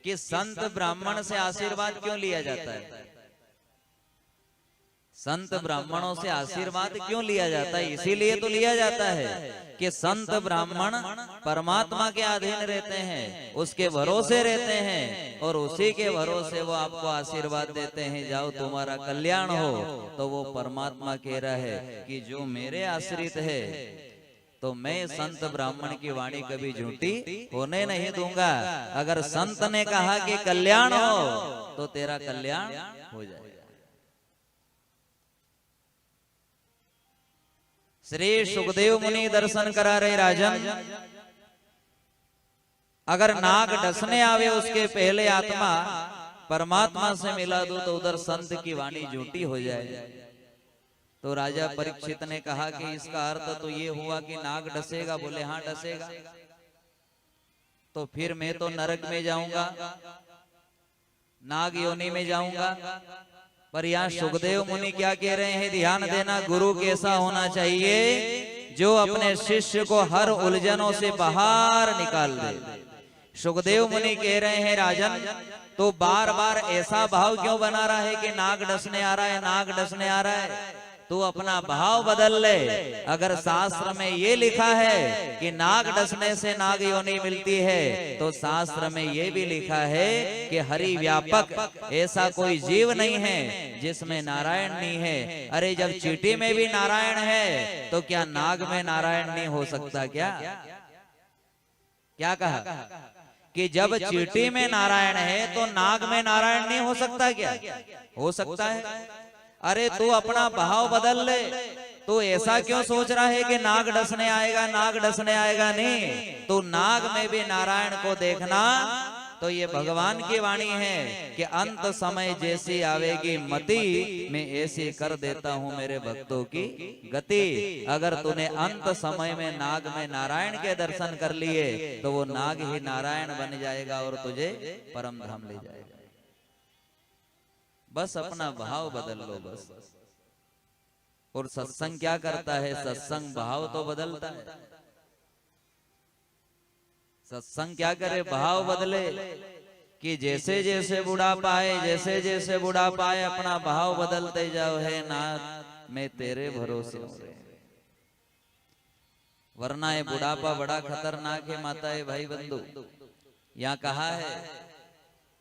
कि संत ब्राह्मण से आशीर्वाद क्यों लिया जाता है? संत ब्राह्मणों से आशीर्वाद क्यों लिया जाता है? इसीलिए तो लिया जाता है कि संत ब्राह्मण परमात्मा के अधीन रहते हैं, उसके भरोसे रहते हैं, और उसी के भरोसे वो आपको आशीर्वाद देते हैं, जाओ तुम्हारा कल्याण हो। तो वो परमात्मा कह रहा है कि जो मेरे आश्रित है तो मैं संत ब्राह्मण की वाणी कभी झूठी होने नहीं दूंगा। अगर संत ने कहा कि कल्याण हो तो तेरा कल्याण हो जाएगा। श्री सुखदेव मुनि दर्शन करा रहे राजन, अगर नाग डसने आवे उसके पहले आत्मा परमात्मा से मिला दो तो उधर संत की वाणी झूठी हो जाए। तो राजा परीक्षित ने कहा कि इसका अर्थ तो ये हुआ कि नाग डसेगा? बोले हाँ डसेगा। तो फिर मैं तो नरक में जाऊंगा, नाग योनि में जाऊंगा। पर यहाँ सुखदेव मुनि क्या कह रहे हैं, ध्यान देना, गुरु कैसा होना चाहिए जो अपने शिष्य को हर उलझनों से बाहर निकाल दे। सुखदेव मुनि कह रहे हैं राजन, तो बार बार ऐसा भाव क्यों बना रहा है कि नाग डसने आ रहा है, नाग डसने आ रहा है? तू अपना भाव बदल ले। अगर शास्त्र में ये लिखा है कि नाग डसने से नाग योनि मिलती है, तो शास्त्र में ये भी लिखा है कि हरि व्यापक ऐसा कोई जीव नहीं है जिसमें नारायण नहीं है। अरे जब चींटी में भी नारायण है तो क्या नाग में नारायण नहीं हो सकता? क्या क्या कहा कि जब चींटी में नारायण है तो नाग में नारायण नहीं हो सकता? क्या हो सकता है? अरे तू अपना भाव बदल ले। तू ऐसा क्यों सोच रहा है कि नाग डसने आएगा, नाग डसने आएगा? नहीं, तू नाग में भी नारायण को देखना। तो ये भगवान की वाणी है कि अंत समय जैसी आवेगी मति, मैं ऐसी कर देता हूँ मेरे भक्तों की गति। अगर तूने अंत समय में नाग में नारायण के दर्शन कर लिए तो वो नाग ही नारायण बन जाएगा और तुझे परम धाम ले जाएगा। बस अपना भाव बदल लो बस। और सत्संग क्या करता है? सत्संग भाव तो बदलता है। सत्संग क्या करे? भाव बदले कि जैसे जैसे बुढ़ापा आए, जैसे जैसे बुढ़ापा आए, अपना भाव बदलते जाओ। है नाथ मैं तेरे भरोसे हूं। वरना ये बुढ़ापा बड़ा खतरनाक है माताएं भाई बंधु। यहाँ कहा है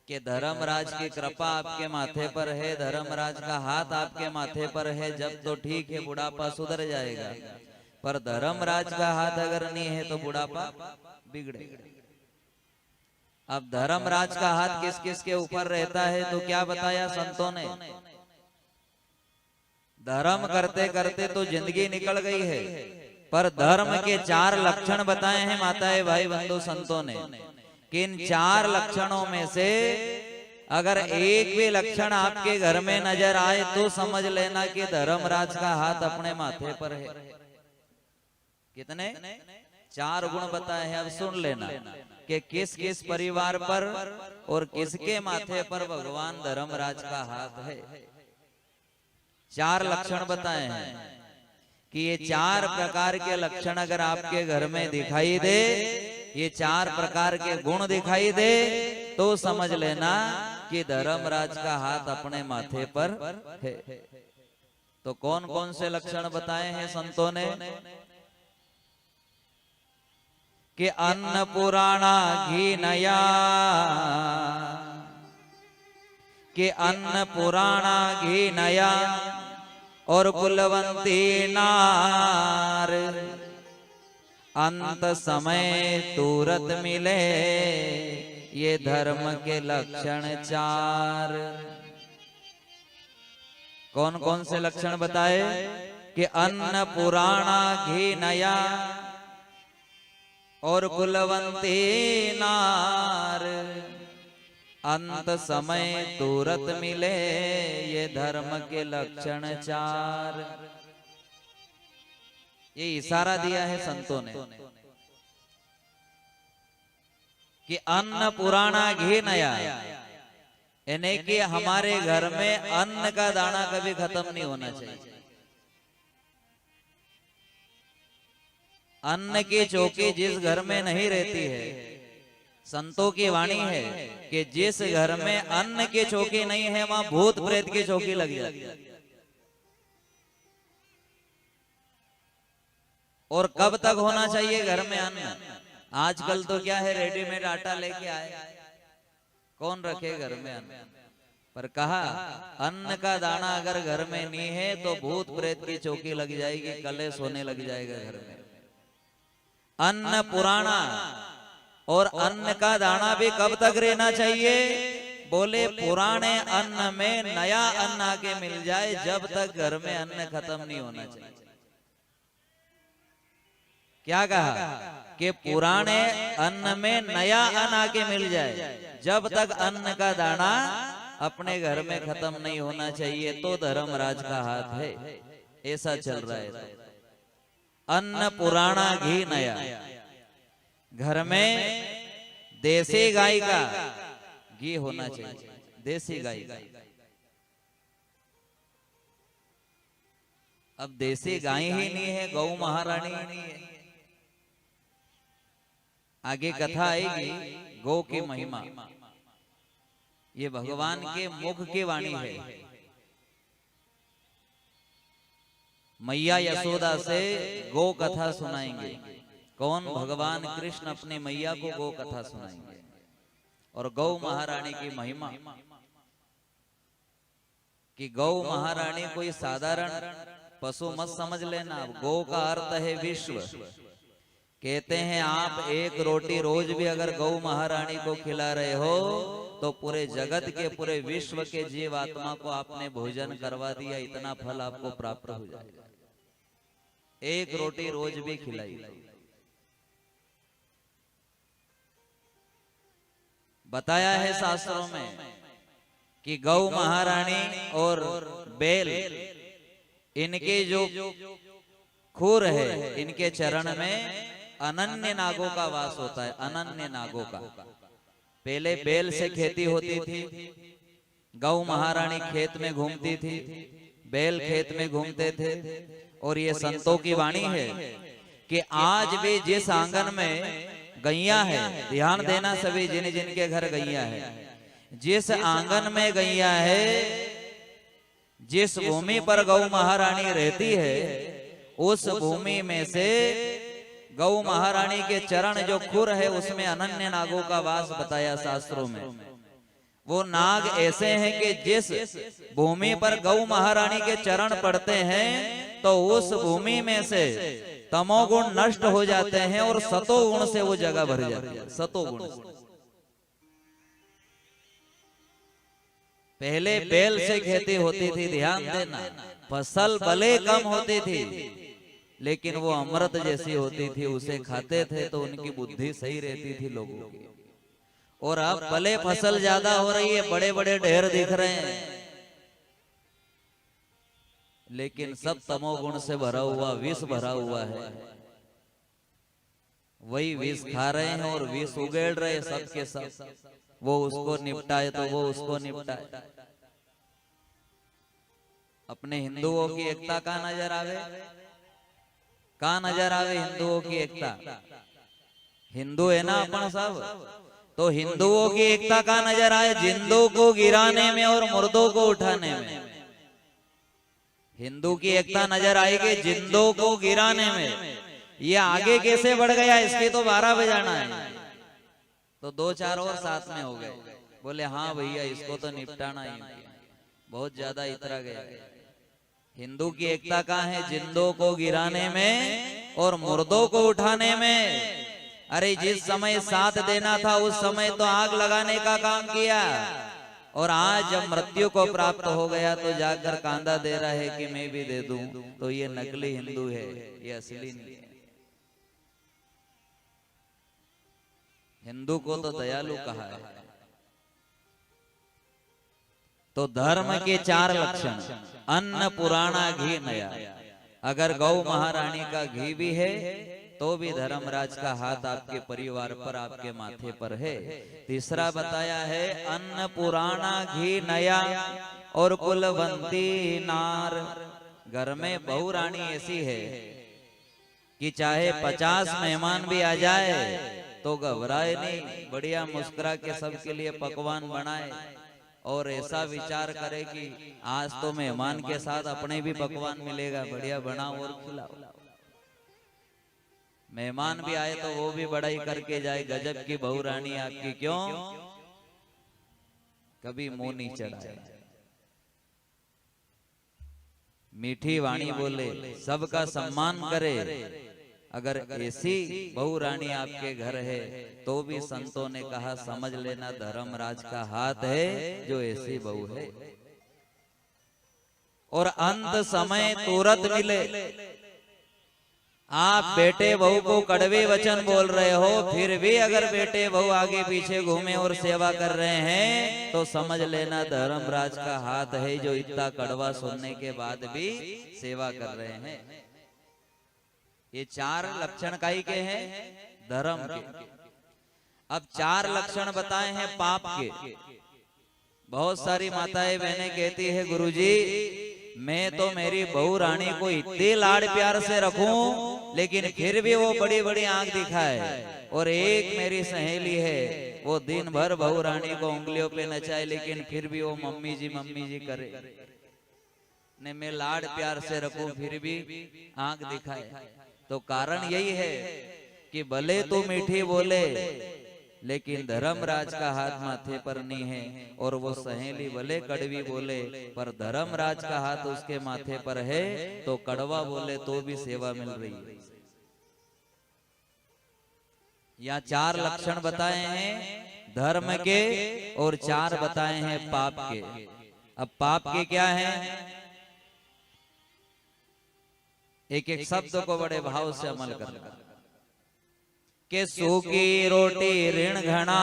कि धर्मराज की कृपा आपके माथे पर है, धर्मराज का हाथ आपके माथे पर है, जब तो ठीक है बुढ़ापा सुधर जाएगा। पर धर्मराज का हाथ अगर नहीं है तो बुढ़ापा बिगड़ेगा। अब धर्मराज का हाथ किस किस के ऊपर रहता है तो क्या बताया संतों ने? धर्म करते करते तो जिंदगी निकल गई है, पर धर्म के 4 लक्षण बताए हैं माताएं भाई बंधु संतों ने। कि इन 4 लक्षणों में से अगर एक भी लक्षण आपके घर में नजर आए तो समझ लेना कि धर्मराज का हाथ अपने माथे पर है। कितने? 4 गुण बताए हैं। अब सुन लेना कि किस किस परिवार पर और किसके माथे पर भगवान धर्मराज का हाथ है। 4 लक्षण बताए हैं कि ये 4 प्रकार के लक्षण अगर आपके घर में दिखाई दे, ये 4 प्रकार के गुण दिखाई दे, तो समझ लेना कि धर्मराज का हाथ अपने माथे पर है। तो कौन कौन से लक्षण बताए हैं संतों ने? कि अन्न पुराणा घी नया, कि अन्न पुराणा घी नया और कुलवंती नार, अंत समय तुरंत मिले ये धर्म के लक्षण 4। कौन कौन से लक्षण बताए? कि अन्न पुराणा घी नया और कुलवंती नार, अंत समय तुरंत मिले ये धर्म के लक्षण 4। ये इशारा दिया है संतों ने कि अन्न पुराना घी नया, यानी कि हमारे घर में अन्न का दाना कभी खत्म नहीं होना चाहिए। अन्न की चौकी जिस घर में नहीं रहती है, संतों की वाणी है कि जिस घर में अन्न की चौकी नहीं है वहां भूत प्रेत की चौकी लग जाती है। और कब तक होना चाहिए घर में अन्न? आजकल तो क्या है, रेडीमेड आटा लेके आए, कौन रखे घर में अन्न? पर कहा अन्न का दाना अगर घर में नहीं है तो भूत प्रेत की चौकी लग जाएगी, कलेश होने लग जाएगा घर में। अन्न पुराना, और अन्न का दाना भी कब तक रहना चाहिए? बोले पुराने अन्न में नया अन्न आके मिल जाए, जब तक घर में अन्न खत्म नहीं होना चाहिए। क्या कहा कि पुराने अन्न में नया अन्न आके मिल जाए, जब तक अन्न का दाना अपने घर में खत्म नहीं होना चाहिए। तो धर्मराज का हाथ है, ऐसा चल रहा है। अन्न पुराना घी नया, घर में देसी गाय का घी होना चाहिए, देसी गाय का। अब देसी गाय ही नहीं है, गौ महारानी ही नहीं है। आगे कथा आएगी गौ की महिमा, ये भगवान के मुख की वाणी है। मैया यशोदा से गौ कथा सुनाएंगे। कौन? भगवान कृष्ण अपनी मैया को गौ कथा सुनाएंगे। और गौ महारानी की महिमा कि गौ महारानी कोई साधारण पशु मत समझ लेना। गौ का अर्थ है विश्व। कहते हैं आप एक रोटी रोज भी अगर गौ महारानी को खिला रहे हो तो पूरे जगत के, पूरे विश्व के जीव आत्मा को आपने भोजन करवा दिया, इतना फल आपको प्राप्त हो जाएगा। एक रोटी रोज भी खिलाई। बताया है शास्त्रों में कि गौ महारानी और बैल, इनके जो खुर है, इनके चरण में अनन्य नागों का वास होता है। अनन्य नागों का। पहले बैल से खेती होती थी, गौ महारानी खेत में घूमती थी, बैल खेत में घूमते थे। और ये संतों की वाणी है कि आज भी जिस आंगन में गैया है, ध्यान देना सभी जिन जिनके घर गैया है, जिस आंगन में गैया है, जिस भूमि पर गौ महारानी रहती है, उस भूमि में से गौ महारानी के चरण जो खुर है उसमें अनन्य नागों का वास बताया शास्त्रों में। वो नाग ऐसे हैं कि जिस भूमि पर गौ महारानी के चरण पड़ते हैं तो उस भूमि में से तमोगुण नष्ट हो जाते हैं और सतोगुण से वो जगह भर जाती है। सतोगुण से। पहले बैल से खेती होती थी, ध्यान देना, फसल भले कम होती थी लेकिन वो अमृत जैसी होती थी, उसे खाते थे तो उनकी बुद्धि सही रहती थी लोगों की। और अब भले फसल ज्यादा हो रही है, बड़े बड़े ढेर दिख रहे हैं, लेकिन सब तमोगुण से भरा हुआ, विष भरा हुआ है। वही विष खा रहे हैं और विष उगेड़ रहे हैं सबके सब। वो उसको निपटाए तो वो उसको निपटाए। अपने हिंदुओं की एकता का नजर आवे, कहाँ नजर आवे हिंदुओं की एकता? हिंदू है ना अपन सब, तो हिंदुओं की एकता का नजर आए जिंदों को गिराने में और मुर्दों को उठाने में। हिंदू की एकता नजर आएगी जिंदों को गिराने में। ये आगे कैसे बढ़ गया, इसकी तो 12 बजाना है। तो 2-4 और साथ में हो गए, बोले हाँ भैया इसको तो निपटाना ही, बहुत ज्यादा इतरा गया। हिंदू की एकता कहाँ है? जिंदों को गिराने में और मुर्दों को उठाने में। अरे जिस समय साथ देना था उस समय तो आग लगाने का काम किया, और आज जब मृत्यु को प्राप्त हो गया तो जाकर कांदा दे रहा है कि मैं भी दे दूं। तो ये नकली हिंदू है, ये असली नहीं है। हिंदू को तो दयालु कहा है। तो धर्म के 4 लक्षण, अन्न पुराना घी नया। अगर गौ महारानी का घी भी है तो भी धर्मराज का हाथ आपके परिवार पर, आपके माथे पर है। तीसरा बताया है अन्न पुराना घी नया और कुलवंती नार। घर में बहू रानी ऐसी है कि चाहे 50 मेहमान भी आ जाए तो घबराए नहीं, बढ़िया मुस्कुरा के सबके लिए पकवान बनाए और ऐसा विचार करे कि आज तो मेहमान के साथ अपने भी पकवान मिलेगा, बढ़िया बनाओ और खिलाओ। मेहमान भी आए तो वो भी बड़ाई करके जाए, गजब की बहू रानी आपकी, क्यों कभी मुंह नहीं चढ़ाए, मीठी वाणी बोले, सबका सम्मान करे। अगर ऐसी बहू रानी आपके घर है तो भी संतों ने कहा समझ लेना धर्मराज का हाथ है जो ऐसी बहू है। और अंत समय तुरंत मिले। आप बेटे बहू को कड़वे वचन बोल रहे हो, फिर भी अगर बेटे बहू आगे पीछे घूमे और सेवा कर रहे हैं तो समझ लेना धर्मराज का हाथ है जो इतना कड़वा सुनने के बाद भी सेवा कर रहे हैं। ये 4 लक्षण काई के हैं, धर्म के। अब 4 लक्षण बताए हैं पाप के। बहुत सारी माताएं बहनें कहती है गुरुजी मैं तो मेरी बहू रानी को इतने लाड़ प्यार से रखूं लेकिन फिर भी वो बड़ी बड़ी आंख दिखाए। और एक मेरी सहेली है वो दिन भर बहू रानी को उंगलियों पे नचाए लेकिन फिर भी वो मम्मी जी करे। ने मैं लाड़ प्यार से रखूं फिर भी आंख दिखाए। तो कारण यही है कि भले तो मीठी बोले लेकिन धर्मराज का हाथ माथे पर नहीं है, और वो सहेली भले कड़वी बोले पर धर्मराज का हाथ उसके माथे पर है, तो कड़वा बोले तो भी सेवा मिल रही है। यहाँ 4 लक्षण बताए हैं धर्म के और 4 बताए हैं पाप के। अब पाप के क्या हैं, एक एक शब्द को बड़े भाव से अमल करना। के सूखी रोटी ऋण घना,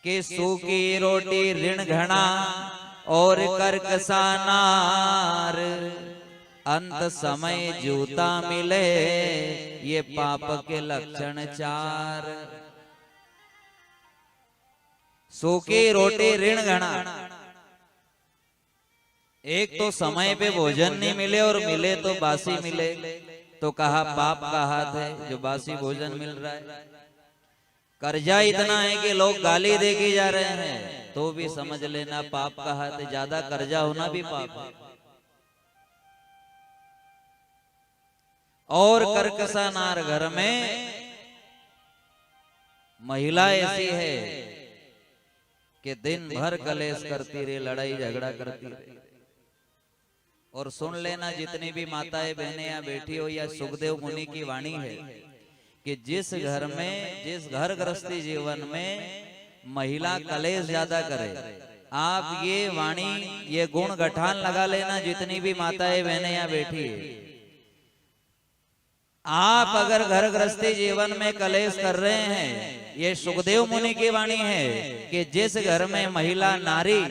के सूखी रोटी ऋण घना और करकसा नार, अंत समय जूता मिले ये पाप के लक्षण 4। सूखी रोटी ऋण घना, एक तो समय पे भोजन नहीं मिले और मिले तो बासी मिले, तो कहा पाप का हाथ है जो बासी भोजन मिल रहा है। कर्जा इतना है कि लोग गाली दे के जा रहे हैं तो भी समझ लेना पाप का हाथ है। ज्यादा कर्जा होना भी पाप है। और कर्कशा नार, घर में महिला ऐसी है कि दिन भर कलेश करती रहे, लड़ाई झगड़ा करती रहे। और सुन लेना जितनी भी माताएं बहनें यहाँ बैठी हो, या सुखदेव मुनि की वाणी है कि जिस घर में, जिस घर गृहस्थी जीवन में महिला कलेश ज्यादा करे, आप ये वाणी ये गुण गठान लगा लेना जितनी भी माताएं बहनें यहाँ बैठी है। आप अगर घर गृहस्थी जीवन में कलेश कर रहे हैं, ये सुखदेव मुनि की वाणी है कि जिस घर में महिला नारी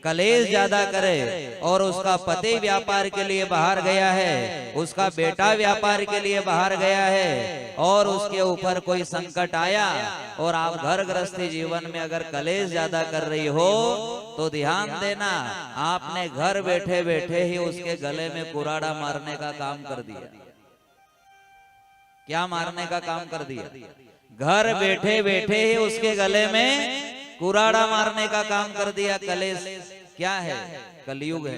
कलेश ज्यादा करे और उसका पति व्यापार के लिए बाहर गया है, उसका बेटा व्यापार के लिए बाहर गया है और उसके ऊपर कोई संकट आया और आप घर गृहस्थी जीवन में अगर कलेश ज्यादा कर रही हो तो ध्यान देना आपने घर बैठे बैठे ही उसके गले में कुराड़ा मारने का काम कर दिया। क्या मारने का काम कर दिया? घर बैठे बैठे ही उसके गले में कुराड़ा मारने का काम कर दिया। कलेश क्या है? कलयुग है।